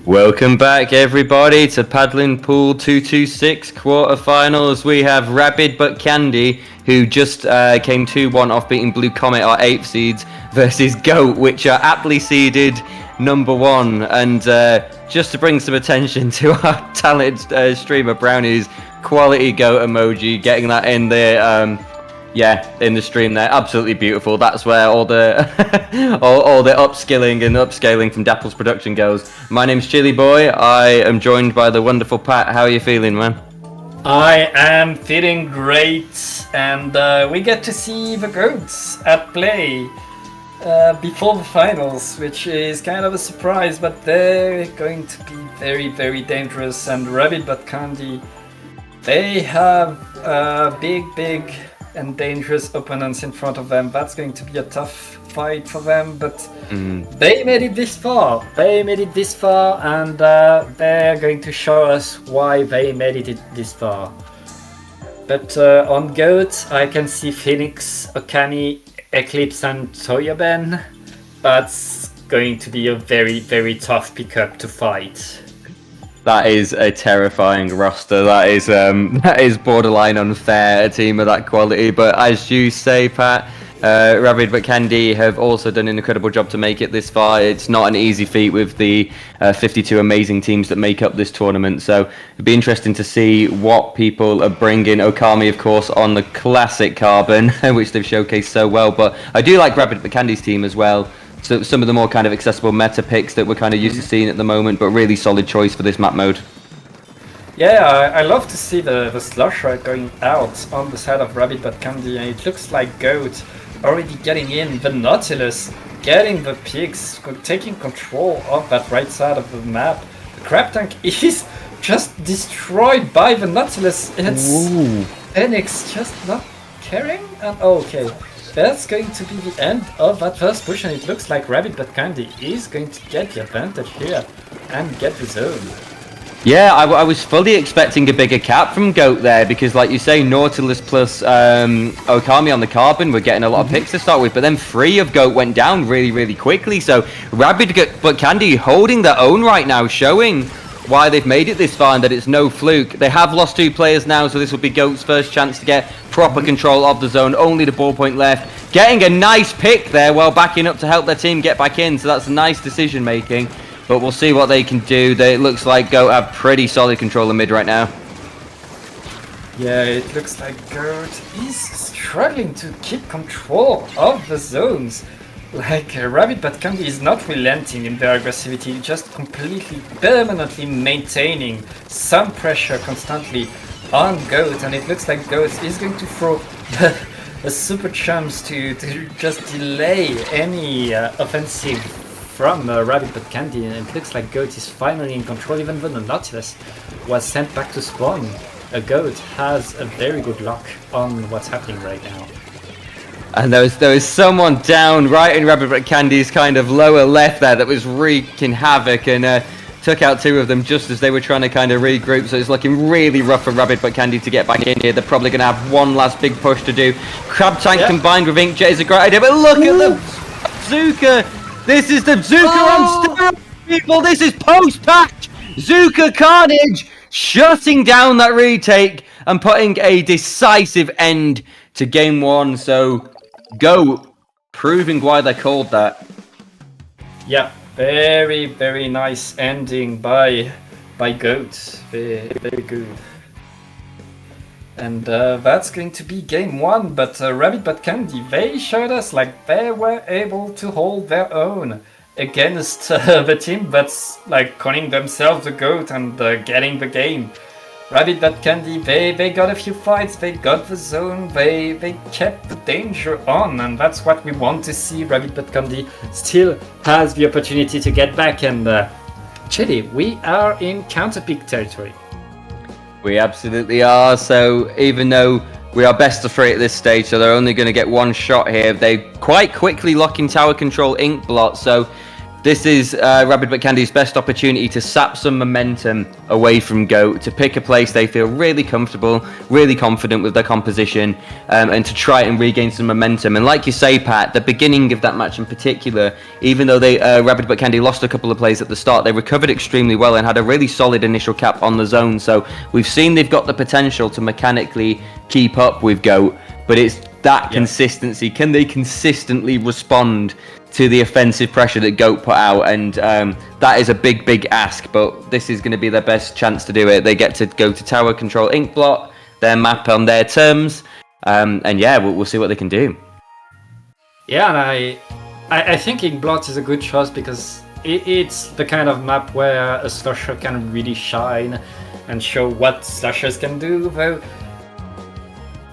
Welcome back, everybody, to Paddling Pool 226 quarterfinals. We have Rabid But Candy, who just came 2-1 off beating Blue Comet, our 8th seeds, versus Goat, which are aptly seeded number 1. And just to bring some attention to our talented streamer Brownie's quality Goat emoji, getting that in there. Yeah, in the stream there, absolutely beautiful. That's where all the all the upskilling and upscaling from Dapple's production goes. My name's Chili Boy. I am joined by the wonderful Pat. How are you feeling, man? I am feeling great, and we get to see the goats at play before the finals, which is kind of a surprise, but they're going to be very, very dangerous. And Rabbit but Candy, they have big and dangerous opponents in front of them. That's going to be a tough fight for them, but they made it this far. And they're going to show us why they made it this far. But on Goat, I can see Phoenix, Okami, Eclipse, and Toyaben. That's going to be a very, very tough pickup to fight. That is a terrifying roster. That is borderline unfair, a team of that quality. But as you say, Pat, Rabid but Candy have also done an incredible job to make it this far. It's not an easy feat with the 52 amazing teams that make up this tournament. So it'd be interesting to see what people are bringing. Okami, of course, on the classic Carbon, which they've showcased so well. But I do like Rabid but Candy's team as well. So some of the more kind of accessible meta picks that we're kind of used to seeing at the moment, but really solid choice for this map mode. Yeah, I love to see the Slusher going out on the side of Rabbit but Candy, and it looks like Goat already getting in, the Nautilus getting the picks, taking control of that right side of the map. The Crab Tank is just destroyed by the Nautilus. It's Phoenix just not caring, and okay. That's going to be the end of that first push, and it looks like Rabbit but Candy is going to get the advantage here and get the zone. Yeah, I was fully expecting a bigger cap from Goat there because, like you say, Nautilus plus Okami on the Carbon, we're getting a lot of picks to start with, but then 3 of Goat went down really quickly. So Rabbit but Candy holding their own right now, showing why they've made it this far and that it's no fluke. They have lost 2 players now, so this will be Goat's first chance to get proper control of the zone. Only the ballpoint left. Getting a nice pick there while backing up to help their team get back in, so that's nice decision making. But we'll see what they can do. It looks like Goat have pretty solid control of mid right now. Yeah, it looks like Goat is struggling to keep control of the zones. Like, Rabbit but Candy is not relenting in their aggressivity, just completely, permanently maintaining some pressure constantly on Goat, and it looks like Goat is going to throw a super chance to just delay any offensive from Rabbit but Candy, and it looks like Goat is finally in control, even though the Nautilus was sent back to spawn. Goat has a very good lock on what's happening right now. And there was someone down right in Rabbit but Candy's kind of lower left there that was wreaking havoc and took out 2 of them just as they were trying to kind of regroup. So it's looking really rough for Rabbit but Candy to get back in here. They're probably going to have one last big push to do. Crab Tank combined with Inkjet is a great idea, but look at the Zuka. This is the Zuka on steroids, people. This is post-patch. Zuka Carnage shutting down that retake and putting a decisive end to game 1. So Go proving why they called that. Yeah, very nice ending by Goat. Very good. And that's going to be game 1. But Rabbit but Candy, they showed us like they were able to hold their own against the team that's like calling themselves the Goat and getting the game. Rabbit but Candy, they got a few fights, they got the zone, they kept the danger on, and that's what we want to see. Rabbit but Candy still has the opportunity to get back, and Chili, we are in counterpick territory. We absolutely are. So even though we are best of 3 at this stage, so they're only going to get 1 shot here, they quite quickly lock in tower control Inkblot. So This is Rabid But Candy's best opportunity to sap some momentum away from GOAT, to pick a place they feel really comfortable, really confident with their composition, and to try and regain some momentum. And like you say, Pat, the beginning of that match in particular, even though they Rabid But Candy lost a couple of plays at the start, they recovered extremely well and had a really solid initial cap on the zone. So we've seen they've got the potential to mechanically keep up with GOAT, but it's that consistency. Can they consistently respond to the offensive pressure that GOAT put out? And that is a big ask, but this is going to be their best chance to do it. They get to go to tower control Inkblot, their map on their terms, and yeah, we'll see what they can do. Yeah, and I think Inkblot is a good choice because it's the kind of map where a slasher can really shine and show what slashers can do, though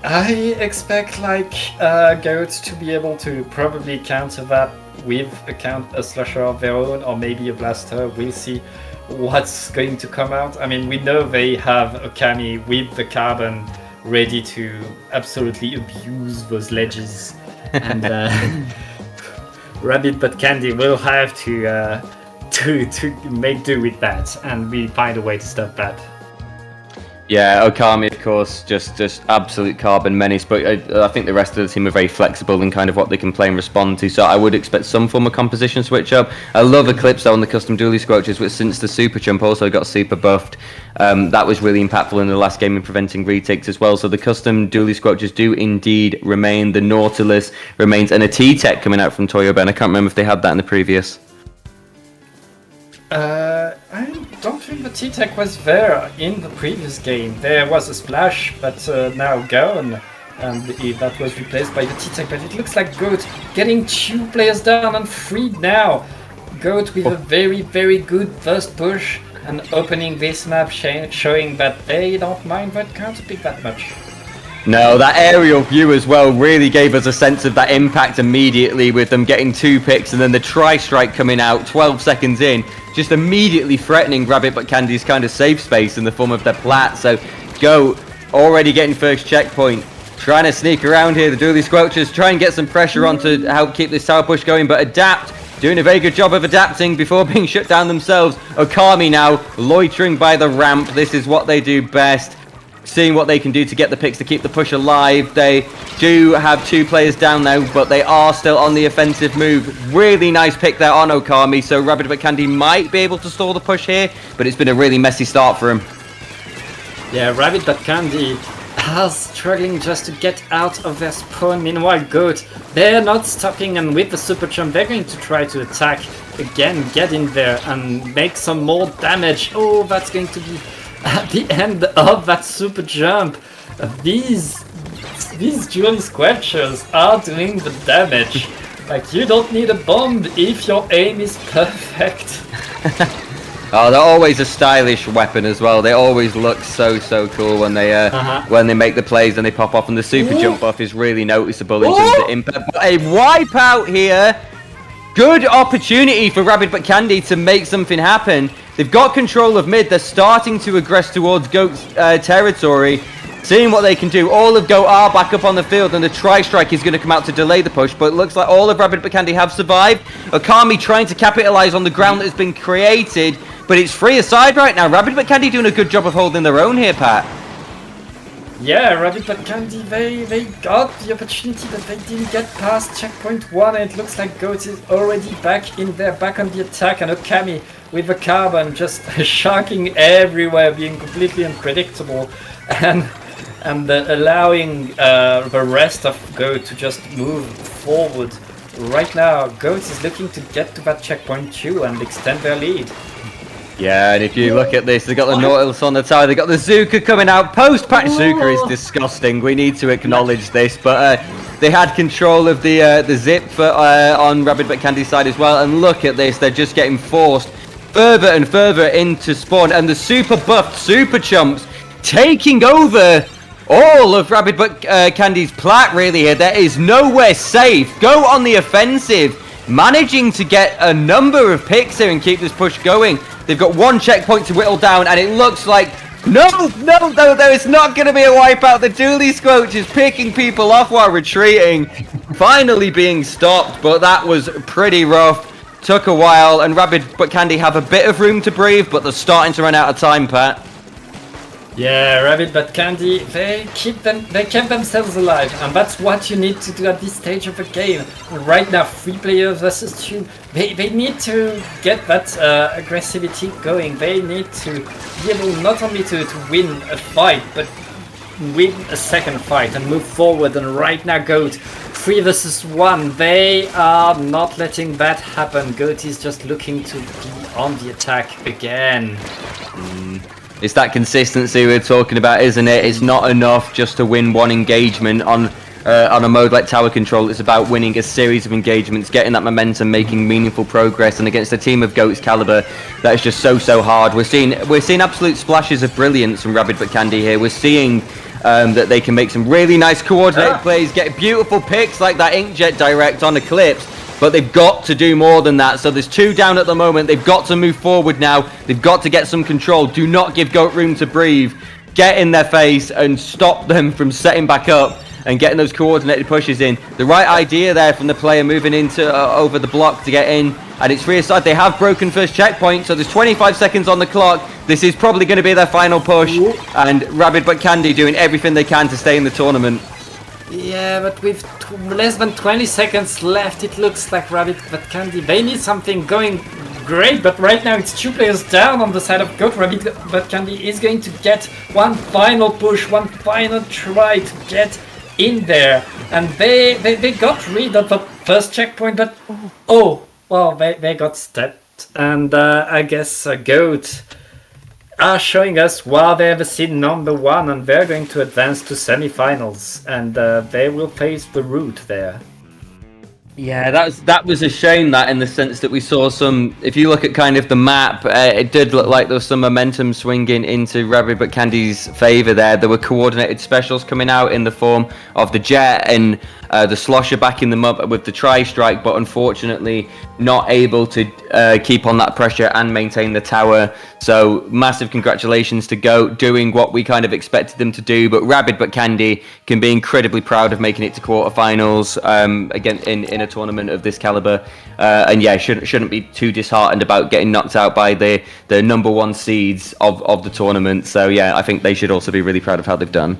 I expect like GOAT to be able to probably counter that with a slasher of their own, or maybe a blaster. We'll see what's going to come out. I mean, we know they have Okami with the carbon ready to absolutely abuse those ledges, and Rabid But Candy will have to make do with that, and we find a way to stop that. Yeah, Okami, of course, just absolute carbon menace, but I think the rest of the team are very flexible in kind of what they can play and respond to, so I would expect some form of composition switch up. I love Eclipse though on the custom dually squelches, which since the super jump also got super buffed. That was really impactful in the last game in preventing retakes as well, so the custom dually squelches do indeed remain. The Nautilus remains, and a T-Tech coming out from Toyo Ben. I can't remember if they had that in the previous. I don't think the T-Tech was there in the previous game. There was a splash, but now gone, and that was replaced by the T-Tech. But it looks like GOAT getting 2 players down and freed now. GOAT with a very good first push and opening this map, showing that they don't mind that counter pick that much. No, that aerial view as well really gave us a sense of that impact immediately, with them getting 2 picks and then the tri-strike coming out 12 seconds in, just immediately threatening Rabid But Candy's kind of safe space in the form of their plat. So GOAT already getting first checkpoint, trying to sneak around here. The dually squelchers try and get some pressure on to help keep this tower push going, but Adapt doing a very good job of adapting before being shut down themselves. Okami now loitering by the ramp. This is what they do best, seeing what they can do to get the picks to keep the push alive. They do have 2 players down now, but they are still on the offensive move. Really nice pick there on Okami, so Rabid But Candy might be able to stall the push here, but it's been a really messy start for him. Yeah, Rabid But Candy are struggling just to get out of their spawn. Meanwhile, GOAT, they're not stopping, and with the super jump they're going to try to attack again, get in there and make some more damage. Oh, that's going to be at the end of that super jump. These dually squelchers are doing the damage. Like, you don't need a bomb if your aim is perfect. Oh, they're always a stylish weapon as well. They always look so cool when they make the plays and they pop off, and the super jump buff is really noticeable in terms of impact. But a wipeout here. Good opportunity for Rabid But Candy to make something happen. They've got control of mid. They're starting to aggress towards GOAT's territory, seeing what they can do. All of GOAT are back up on the field, and the tri-strike is going to come out to delay the push, but it looks like all of Rabid But Candy have survived. Okami trying to capitalize on the ground that has been created, but it's free aside right now. Rabid But Candy doing a good job of holding their own here, Pat. Yeah, Rabid But Candy, they got the opportunity, but they didn't get past checkpoint 1, and it looks like GOAT is already back in there, back on the attack, and Okami with the carbon just shocking everywhere, being completely unpredictable, and allowing the rest of GOAT to just move forward. Right now, GOAT is looking to get to that checkpoint 2 and extend their lead. Yeah, and if you look at this, they've got the Nautilus on the tower, they've got the Zuka coming out. Post-patch Zuka is disgusting, we need to acknowledge this, but they had control of the zip on Rabid But Candy's side as well, and look at this, they're just getting forced further and further into spawn, and the super buffed super chumps taking over all of Rabid But Candy's plat really here. There is nowhere safe. Go on the offensive, managing to get a number of picks here and keep this push going. They've got 1 checkpoint to whittle down, and it looks like no, there is not going to be a wipeout. The dually squelch is picking people off while retreating, finally being stopped, but that was pretty rough. took a while, and Rabid but Candy have a bit of room to breathe, but they're starting to run out of time, Pat. Yeah, Rabbit but Candy, they kept themselves alive, and that's what you need to do at this stage of the game. Right now, 3 players versus 2, they need to get that aggressivity going. They need to be able not only to win a fight, but win a second fight and move forward. And right now, Goat, 3 versus 1, they are not letting that happen. Goat is just looking to be on the attack again. It's that consistency we're talking about, isn't it? It's not enough just to win one engagement on a mode like Tower Control. It's about winning a series of engagements, getting that momentum, making meaningful progress. And against a team of Goat's caliber, that is just so hard. We're seeing absolute splashes of brilliance from Rabid but Candy here. We're seeing that they can make some really nice coordinated plays, get beautiful picks like that Inkjet direct on Eclipse. But they've got to do more than that. So there's 2 down at the moment. They've got to move forward now. They've got to get some control. Do not give Goat room to breathe. Get in their face and stop them from setting back up and getting those coordinated pushes in. The right idea there from the player moving into over the block to get in. And it's free side. They have broken first checkpoint. So there's 25 seconds on the clock. This is probably going to be their final push. And Rabid but Candy doing everything they can to stay in the tournament. Yeah, but with less than 20 seconds left, it looks like Rabbit but Candy, they need something going great, but right now it's 2 players down on the side of Goat. Rabbit but Candy is going to get one final push, one final try to get in there. And they got rid of the first checkpoint, but oh, well, they got stepped. And I guess Goat are showing us why they're the seed number 1, and they're going to advance to semi-finals, and they will face the Root there. Yeah, that was a shame, that, in the sense that we saw some. If you look at kind of the map, it did look like there was some momentum swinging into Rabid but Candy's favour there. There were coordinated specials coming out in the form of the Jet and the Slosher backing them up with the Tri-Strike, but unfortunately not able to keep on that pressure and maintain the tower. So massive congratulations to Goat, doing what we kind of expected them to do, but Rabid but Candy can be incredibly proud of making it to quarterfinals again in a tournament of this caliber, and yeah, shouldn't be too disheartened about getting knocked out by the number 1 seeds of the tournament. So yeah, I think they should also be really proud of how they've done.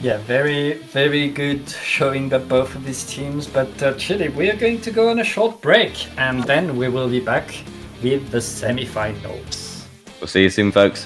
Yeah, very good showing by both of these teams, but Chile, we are going to go on a short break, and then we will be back with the semi-finals. We'll see you soon, folks.